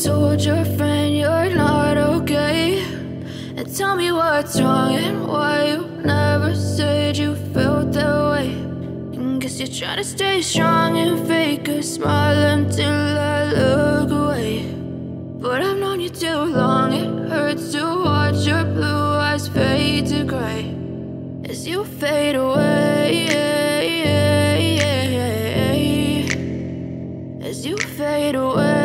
told your friend you're not okay, and tell me what's wrong and why you never said you felt that way. And guess you're trying to stay strong and fake a smile until I look away. But I've known you too long, it hurts to watch your blue eyes fade to gray as you fade away, as you fade away.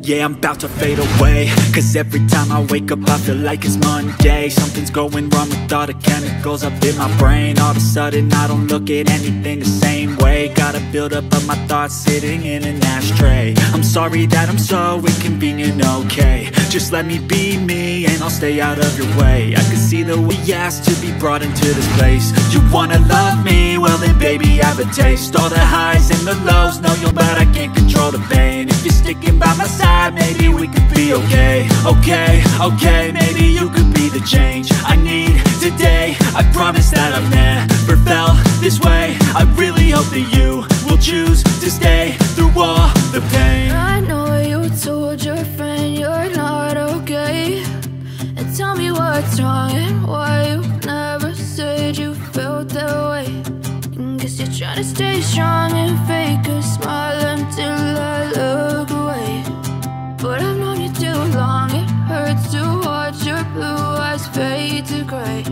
Yeah, I'm about to fade away, cause every time I wake up I feel like it's Monday. Something's going wrong with all the chemicals up in my brain. All of a sudden I don't look at anything the same way. Got a buildup of my thoughts sitting in an ashtray. I'm sorry that I'm so inconvenient, okay. Just let me be me and I'll stay out of your way. I can see that we asked to be brought into this place. You wanna love me? Well then baby have a taste. All the highs and the lows, know you but I can't control the pain. If you're sticking by my side, maybe we could be okay. Okay, maybe you could be the change I need today. I promise that I've never felt this way. I really hope that you will choose to stay through all the pain. I know you told your friend you're not okay, and tell me what's wrong and why you never said you felt that way. And guess you're trying to stay strong and fake a smile until I look away. But I've known you too long, it hurts to watch your blue eyes fade to gray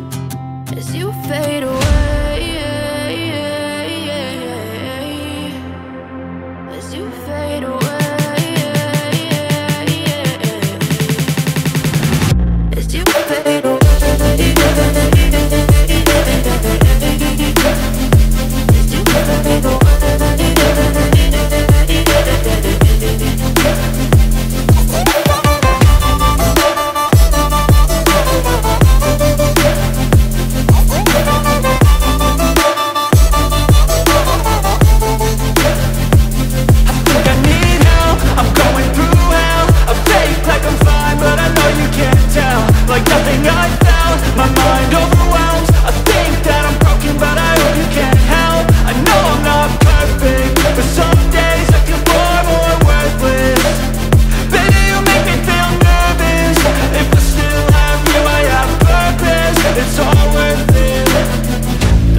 as you fade away, as you fade away, as you fade away, as you fade away. Like nothing I felt, my mind overwhelms. I think that I'm broken, but I hope you can't help. I know I'm not perfect, but some days I feel far more worthless. Baby, you make me feel nervous. If I still have you, I have purpose. It's all worth it.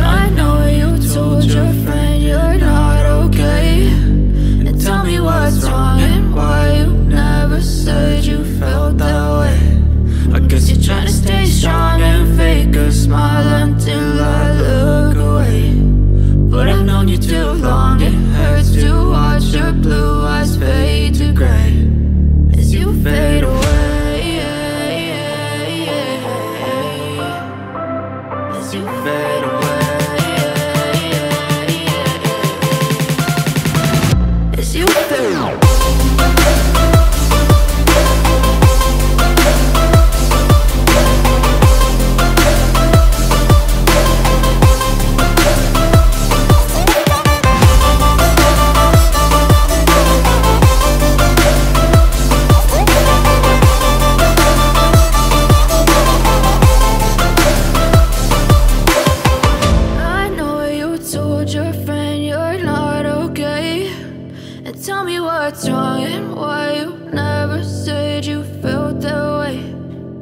I know you told your friend you're not okay, and tell me what's wrong and why you never said you felt that way. I guess you're trying to stay strong and fake a smile until I look away. But I've known you too long, it hurts to watch your blue eyes fade to gray as you fade away, as you fade away, as you fade away. Tell me what's wrong and why you never said you felt that way.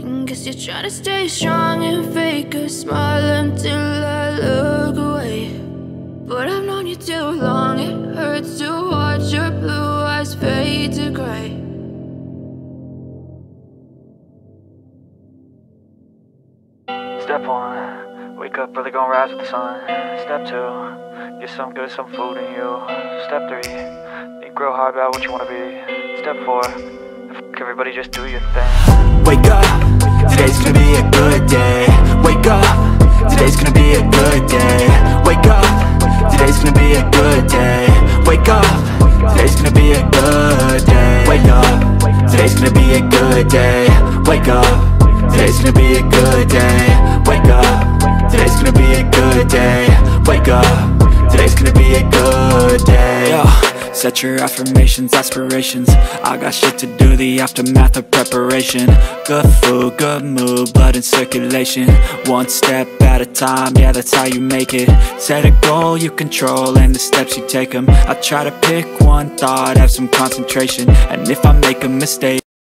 And guess you're trying to stay strong and fake a smile until I look away. But I've known you too long, it hurts to watch your blue eyes fade to gray. Step 1, wake up early, gonna rise with the sun. Step 2, get some good, some food in you. Step 3, grow hard about what you wanna be. Step 4, everybody just do your thing. Wake up, today's gonna be a good day. Wake up, today's gonna be a good day. Wake up, today's gonna be a good day. Wake up, today's gonna be a good day. Wake up, today's gonna be a good day. Wake up, today's gonna be a good day. Wake up, today's gonna be a good day. Wake up, today's gonna be a good day. Set your affirmations, aspirations. I got shit to do, the aftermath of preparation. Good food, good mood, blood in circulation. One step at a time, yeah, that's how you make it. Set a goal you control and the steps you take them. I try to pick one thought, have some concentration. And if I make a mistake,